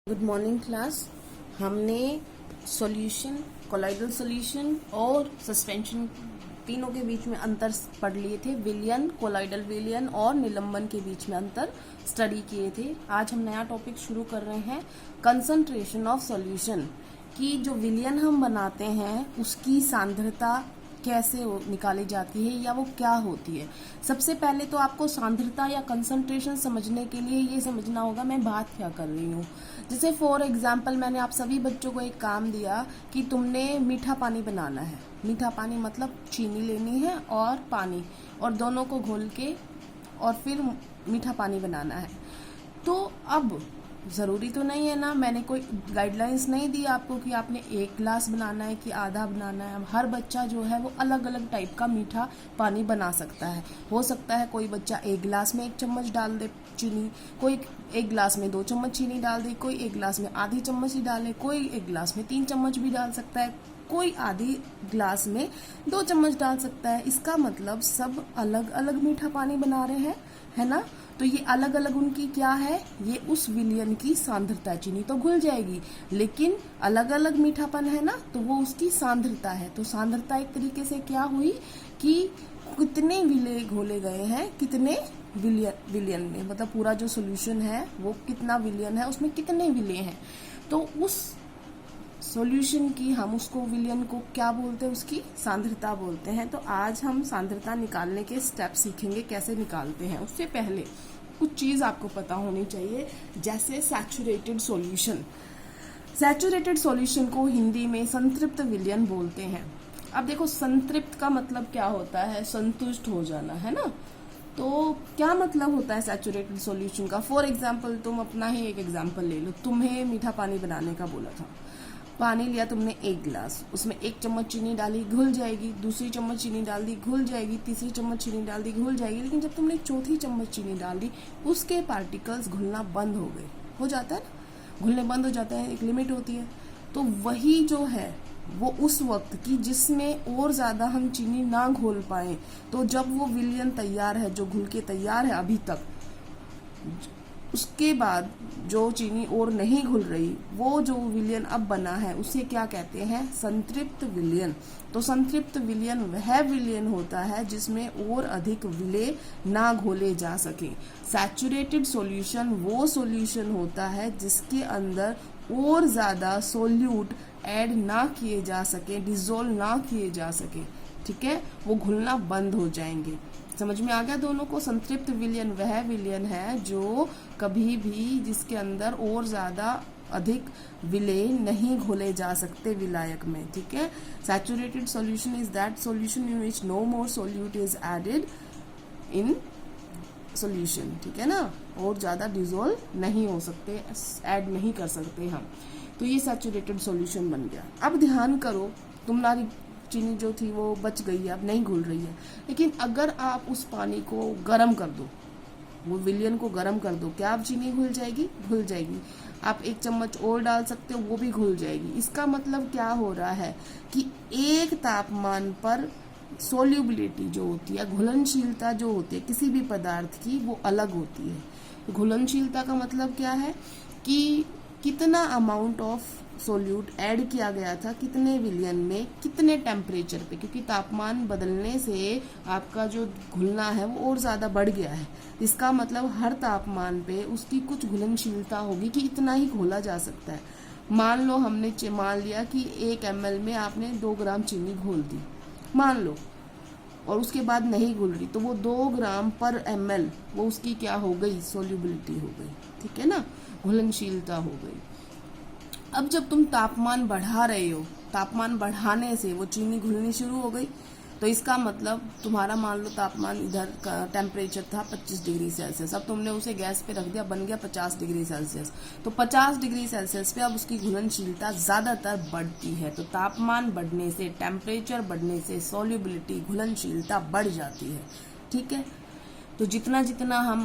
Good morning class. हमने solution, colloidal solution और suspension तीनों के बीच में अंतर पढ़ लिए थे। विलयन, कोलाइडल विलयन और निलंबन के बीच में अंतर स्टडी किए थे। आज हम नया टॉपिक शुरू कर रहे हैं, कंसंट्रेशन ऑफ सॉल्यूशन। की जो विलयन हम बनाते हैं उसकी सांद्रता कैसे निकाली जाती है या वो क्या होती है। सबसे पहले तो आपको सांद्रता या कंसंट्रेशन समझने के लिए ये समझना होगा मैं बात क्या कर रही हूँ। जैसे फॉर एग्जाम्पल मैंने आप सभी बच्चों को एक काम दिया कि तुमने मीठा पानी बनाना है। मीठा पानी मतलब चीनी लेनी है और पानी, और दोनों को घोल के और फिर मीठा पानी बनाना है। तो अब ज़रूरी तो नहीं है ना, मैंने कोई गाइडलाइंस नहीं दी आपको कि आपने एक गिलास बनाना है कि आधा बनाना है। अब हर बच्चा जो है वो अलग अलग टाइप का मीठा पानी बना सकता है। हो सकता है कोई बच्चा एक गिलास में 1 चम्मच डाल दे चीनी, कोई एक गिलास में 2 चम्मच चीनी डाल दे, कोई एक गिलास में आधी चम्मच ही डाले, कोई एक गिलास में 3 चम्मच भी डाल सकता है, कोई आधी गिलास में 2 चम्मच डाल सकता है। इसका मतलब सब अलग अलग मीठा पानी बना रहे हैं, है ना। तो ये अलग अलग उनकी क्या है, ये उस विलयन की सांद्रता। चीनी तो घुल जाएगी लेकिन अलग अलग मीठापन है ना, तो वो उसकी सांद्रता है। तो सांद्रता एक तरीके से क्या हुई कि कितने विलय घोले गए हैं, कितने विलयन में, मतलब पूरा जो सोल्यूशन है वो कितना विलयन है, उसमें कितने विलय हैं। तो उस सॉल्यूशन की हम उसको विलयन को क्या बोलते हैं, उसकी सांद्रता बोलते हैं। तो आज हम सांद्रता निकालने के स्टेप सीखेंगे कैसे निकालते हैं। उससे पहले कुछ चीज आपको पता होनी चाहिए, जैसे सैचुरेटेड सॉल्यूशन। सैचुरेटेड सॉल्यूशन को हिंदी में संतृप्त विलयन बोलते हैं। अब देखो, संतृप्त का मतलब क्या होता है, संतुष्ट हो जाना, है ना। तो क्या मतलब होता है सैचुरेटेड सॉल्यूशन का। फॉर एग्जाम्पल तुम अपना ही एक एग्जाम्पल ले लो। तुम्हें मीठा पानी बनाने का बोला था, पानी लिया तुमने 1 गिलास, उसमें 1 चम्मच चीनी डाली, घुल जाएगी। दूसरी चम्मच चीनी डाल दी, घुल जाएगी। तीसरी चम्मच चीनी डाल दी, घुल जाएगी। लेकिन जब तुमने चौथी चम्मच चीनी डाल दी, उसके पार्टिकल्स घुलना बंद हो गए। हो जाता है ना, घुलने बंद हो जाता है, एक लिमिट होती है। तो वही जो है वो उस वक्त की जिसमें और ज्यादा हम चीनी ना घोल पाए, तो जब वो विलयन तैयार है, जो घुल के तैयार है अभी तक, उसके बाद जो चीनी और नहीं घुल रही, वो जो विलयन अब बना है उसे क्या कहते हैं, संतृप्त विलयन। तो संतृप्त विलयन वह विलयन होता है जिसमें और अधिक विलय ना घोले जा सके। सैचुरेटेड सॉल्यूशन वो सॉल्यूशन होता है जिसके अंदर और ज्यादा सोल्यूट ऐड ना किए जा सके, डिसोल्व ना किए जा सके, ठीक है, वो घुलना बंद हो जाएंगे। समझ में आ गया दोनों को। संतृप्त विलयन वह विलयन है जो कभी भी जिसके अंदर और ज्यादा अधिक विलय नहीं घोले जा सकते विलायक में, ठीक है। Saturated solution is that solution in which no more solute is added in solution, ठीक है ना, और ज्यादा डिसोल्व नहीं हो सकते, ऐड नहीं कर सकते हम। तो ये सैचुरेटेड सॉल्यूशन बन गया। अब ध्यान करो, तुम्हारी चीनी जो थी वो बच गई है, अब नहीं घुल रही है। लेकिन अगर आप उस पानी को गर्म कर दो, वो विलयन को गर्म कर दो, क्या अब चीनी घुल जाएगी? घुल जाएगी। आप 1 चम्मच और डाल सकते हो, वो भी घुल जाएगी। इसका मतलब क्या हो रहा है कि एक तापमान पर सोल्यूबिलिटी जो होती है, घुलनशीलता जो होती है किसी भी पदार्थ की, वो अलग होती है। घुलनशीलता का मतलब क्या है कि कितना अमाउंट ऑफ सोल्यूट ऐड किया गया था, कितने विलयन में, कितने टेम्परेचर पे, क्योंकि तापमान बदलने से आपका जो घुलना है वो और ज्यादा बढ़ गया है। इसका मतलब हर तापमान पे उसकी कुछ घुलनशीलता होगी कि इतना ही घोला जा सकता है। मान लो हमने मान लिया कि 1 ml में आपने 2 ग्राम चीनी घोल दी, मान लो, और उसके बाद नहीं घुल रही, तो वो 2 ग्राम पर ml वो उसकी क्या हो गई, सोल्यूबिलिटी हो गई, ठीक है ना, घुलनशीलता हो गई। अब जब तुम तापमान बढ़ा रहे हो, तापमान बढ़ाने से वो चीनी घुलनी शुरू हो गई। तो इसका मतलब तुम्हारा मान लो तापमान इधर का टेम्परेचर था 25 डिग्री सेल्सियस, अब तुमने उसे गैस पे रख दिया, बन गया 50 डिग्री सेल्सियस। तो 50 डिग्री सेल्सियस पे अब उसकी घुलनशीलता ज्यादातर बढ़ती है। तो तापमान बढ़ने से, टेम्परेचर बढ़ने से सोल्यूबिलिटी, घुलनशीलता बढ़ जाती है, ठीक है। तो जितना जितना हम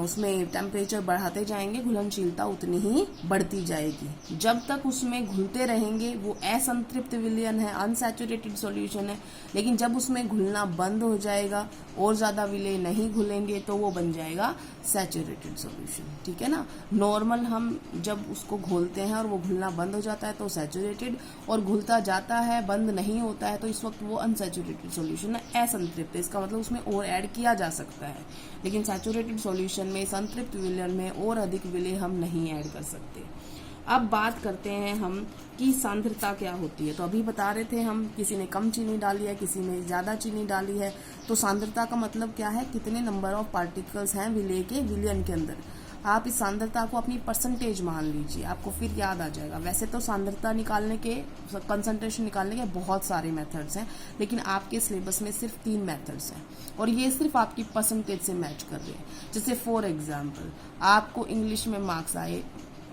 उसमें टेम्परेचर बढ़ाते जाएंगे, घुलनशीलता उतनी ही बढ़ती जाएगी। जब तक उसमें घुलते रहेंगे वो असंतृप्त विलयन है, अनसैचुरेटेड सॉल्यूशन है। लेकिन जब उसमें घुलना बंद हो जाएगा और ज्यादा विलय नहीं घुलेंगे तो वो बन जाएगा सैचुरेटेड सॉल्यूशन, ठीक है ना। नॉर्मल हम जब उसको घोलते हैं और वो घुलना बंद हो जाता है तो सैचुरेटेड, और घुलता जाता है बंद नहीं होता है तो इस वक्त वो अनसैचुरेटेड सॉल्यूशन है, असंतृप्त। इसका मतलब उसमें और ऐड किया जा सकता है, लेकिन सैचुरेटेड सॉल्यूशन में संतृप्त विलयन में और अधिक विलय हम नहीं ऐड कर सकते। अब बात करते हैं हम कि सांद्रता क्या होती है। तो अभी बता रहे थे हम, किसी ने कम चीनी डाली है, किसी ने ज्यादा चीनी डाली है। तो सांद्रता का मतलब क्या है, कितने नंबर ऑफ पार्टिकल्स हैं विलय के विलयन के अंदर। आप इस सांद्रता को अपनी परसेंटेज मान लीजिए, आपको फिर याद आ जाएगा। वैसे तो सांद्रता निकालने के, कंसंट्रेशन निकालने के बहुत सारे मेथड्स हैं, लेकिन आपके सिलेबस में सिर्फ 3 मेथड्स हैं और ये सिर्फ आपकी परसेंटेज से मैच कर रहे हैं। जैसे फॉर एग्जाम्पल, आपको इंग्लिश में मार्क्स आए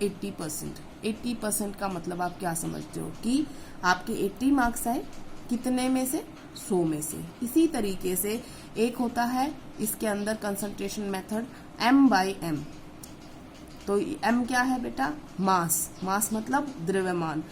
80%। 80% का मतलब आप क्या समझते हो कि आपके 80 मार्क्स आए कितने में से, 100 में से। इसी तरीके से एक होता है इसके अंदर कंसंट्रेशन मेथड M/M। तो M क्या है बेटा, मास। मास मतलब द्रव्यमान।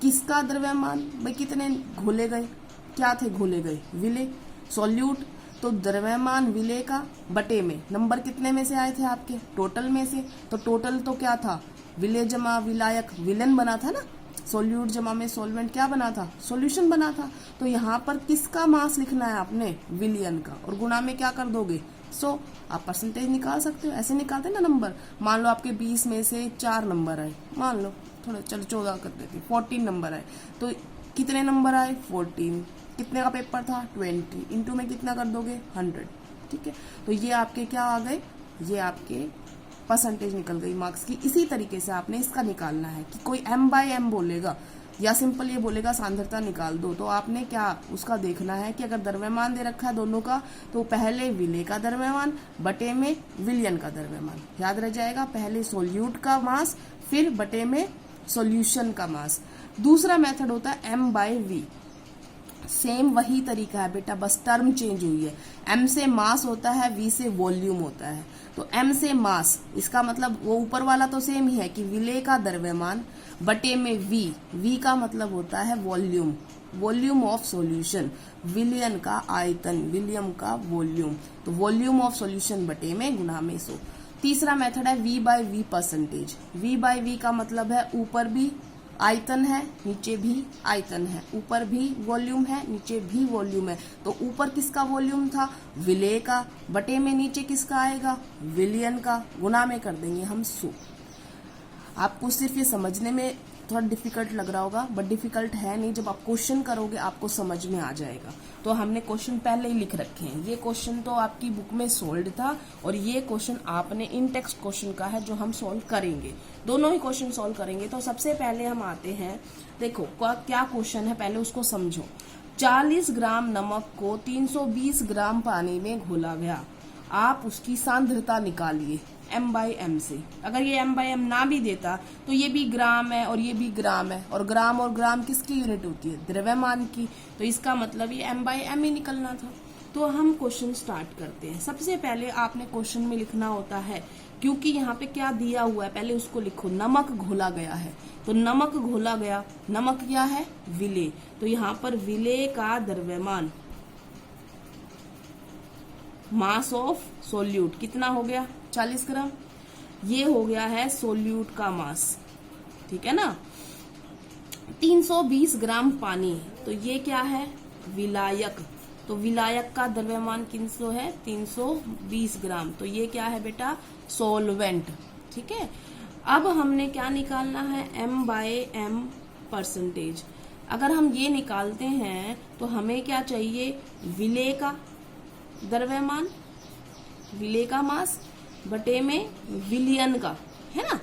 किसका द्रव्यमान, भाई कितने घोले गए, क्या थे घोले गए, विलय, सॉल्यूट। तो द्रव्यमान विलय का बटे में नंबर कितने में से आए थे आपके, टोटल में से। तो टोटल तो क्या था, विलय जमा विलायक विलन बना था ना, सोल्यूट जमा में सोलवेंट क्या बना था, सॉल्यूशन बना था। तो यहाँ पर किसका मास लिखना है आपने, विलियन का, और गुणा में क्या कर दोगे 100। आप परसेंटेज निकाल सकते हो, ऐसे निकालते ना नंबर। मान लो आपके 20 में से 4 नंबर आए, मान लो थोड़ा चलो 14 कर देते, 14 नंबर आए। तो कितने नंबर आए, 14। कितने का पेपर था, 20। इंटू में कितना कर दोगे, 100। ठीक है, तो ये आपके क्या आ गए, ये आपके परसेंटेज निकल गई मार्क्स की। इसी तरीके से आपने इसका निकालना है कि कोई M/M बोलेगा या सिंपल ये बोलेगा सांद्रता निकाल दो, तो आपने क्या उसका देखना है कि अगर द्रव्यमान दे रखा है दोनों का, तो पहले विलय का द्रव्यमान बटे में विलयन का द्रव्यमान, याद रह जाएगा। पहले सोल्यूट का मास, फिर बटे में सॉल्यूशन का मास। दूसरा मेथड होता है M/V। सेम वही तरीका है बेटा, बस टर्म चेंज हुई है। M से मास होता है, V से वॉल्यूम होता है। तो M से मास, इसका मतलब वो ऊपर वाला तो सेम ही है कि विलय का द्रव्यमान बटे में V का मतलब होता है वॉल्यूम, वॉल्यूम ऑफ सॉल्यूशन। विलयन का आयतन, विलियम का वॉल्यूम, तो वॉल्यूम ऑफ सॉल्यूशन बटे में गुणा में 100। तीसरा मेथड है V/V परसेंटेज। V/V का मतलब है ऊपर भी आयतन है, नीचे भी आयतन है, ऊपर भी वॉल्यूम है, नीचे भी वॉल्यूम है। तो ऊपर किसका वॉल्यूम था, विलय का, बटे में नीचे किसका आएगा, विलयन का, गुणा में कर देंगे हम 100। आपको सिर्फ ये समझने में थोड़ा डिफिकल्ट लग रहा होगा, बट डिफिकल्ट है नहीं। जब आप क्वेश्चन करोगे आपको समझ में आ जाएगा। तो हमने क्वेश्चन पहले ही लिख रखे हैं। ये क्वेश्चन तो आपकी बुक में सोल्व था, और ये क्वेश्चन आपने इन टेक्स्ट क्वेश्चन का है जो हम सॉल्व करेंगे। दोनों ही क्वेश्चन सॉल्व करेंगे। तो सबसे पहले हम आते हैं, देखो क्या क्वेश्चन है, पहले उसको समझो। 40 ग्राम नमक को 320 ग्राम पानी में घोला गया, आप उसकी सांद्रता निकालिए M/M से। अगर ये M/M ना भी देता तो ये भी ग्राम है और ये भी ग्राम है, और ग्राम किसकी यूनिट होती है, द्रव्यमान की। तो इसका मतलब ये M/M ही निकलना था। तो हम क्वेश्चन स्टार्ट करते हैं। सबसे पहले आपने क्वेश्चन में लिखना होता है, क्योंकि यहाँ पे क्या दिया हुआ है पहले उसको लिखो। नमक घोला गया है, तो नमक घोला गया, नमक क्या है, विलय। तो यहाँ पर विलय का द्रव्यमान, मास ऑफ सोल्यूट कितना हो गया, 40 ग्राम। ये हो गया है सोल्यूट का मास, ठीक है ना। 320 ग्राम पानी, तो ये क्या है, विलायक। तो विलायक का द्रव्यमान कितना है, 320 ग्राम। तो ये क्या है बेटा, सॉल्वेंट, ठीक है। अब हमने क्या निकालना है, M/M परसेंटेज। अगर हम ये निकालते हैं तो हमें क्या चाहिए, विलय का द्रव्यमान, विलय का मास बटे में विलियन का, है ना।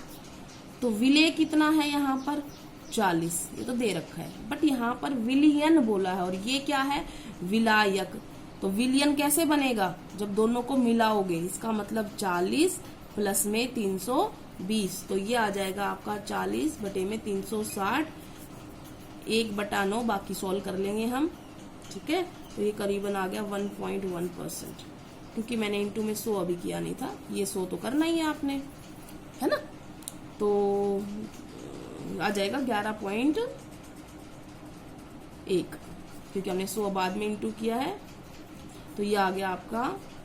तो विलय कितना है यहाँ पर 40, ये तो दे रखा है, बट यहाँ पर विलियन बोला है और ये क्या है, विलायक। तो विलियन कैसे बनेगा, जब दोनों को मिलाओगे, इसका मतलब 40 प्लस में 320, तो ये आ जाएगा आपका 40 बटे में 360, 1/9, बाकी सॉल्व कर लेंगे हम, ठीक है। तो ये करीबन आ गया 1.1%, क्योंकि मैंने इंटू में 100 अभी किया नहीं था, ये 100 तो करना ही है आपने, है ना। तो आ जाएगा 11.1, क्योंकि हमने 100 बाद में इंटू किया है। तो ये आ गया आपका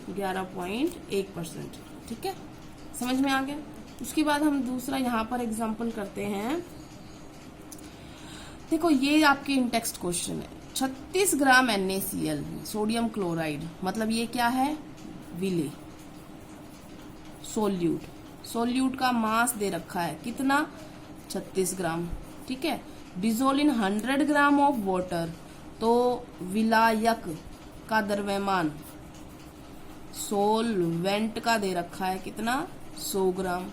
11.1%, ठीक है। समझ में आ गया। उसके बाद हम दूसरा यहाँ पर एग्जाम्पल करते हैं। देखो ये आपके इन टेक्स्ट क्वेश्चन है, 36 ग्राम NaCl सोडियम क्लोराइड, मतलब ये क्या है, विले सोल्यूट का मास दे रखा है कितना, 36 ग्राम, ठीक है। Dissolve in 100 gram of water, तो विलायक का द्रव्यमान सोलवेंट का दे रखा है कितना, 100 ग्राम।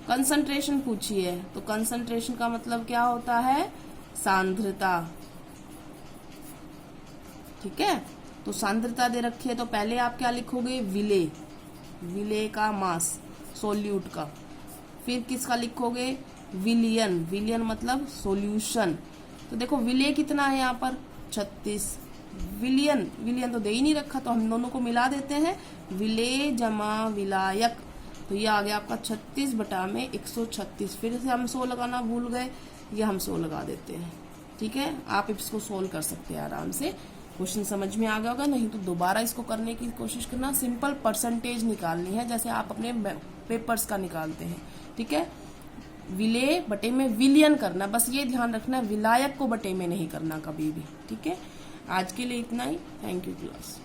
कंसंट्रेशन पूछी है, तो कंसंट्रेशन का मतलब क्या होता है, सांद्रता, ठीक है। तो सांद्रता दे रखी है, तो पहले आप क्या लिखोगे, विले का मास सोल्यूट का, फिर किसका लिखोगे, विलियन मतलब सॉल्यूशन। तो देखो विले कितना है यहाँ पर 36, विलियन तो दे ही नहीं रखा, तो हम दोनों को मिला देते हैं, विले जमा विलायक, तो ये आ गया आपका 36 बटा में 136। फिर से हम 100 लगाना भूल गए, ये हम 100 लगा देते हैं, ठीक है। आप इसको सोल्व कर सकते हैं आराम से। क्वेश्चन समझ में आ गया होगा, नहीं तो दोबारा इसको करने की कोशिश करना। सिंपल परसेंटेज निकालनी है, जैसे आप अपने पेपर्स का निकालते हैं, ठीक है। विले बटे में विलियन करना, बस ये ध्यान रखना, विलायक को बटे में नहीं करना कभी भी, ठीक है। आज के लिए इतना ही। Thank you class.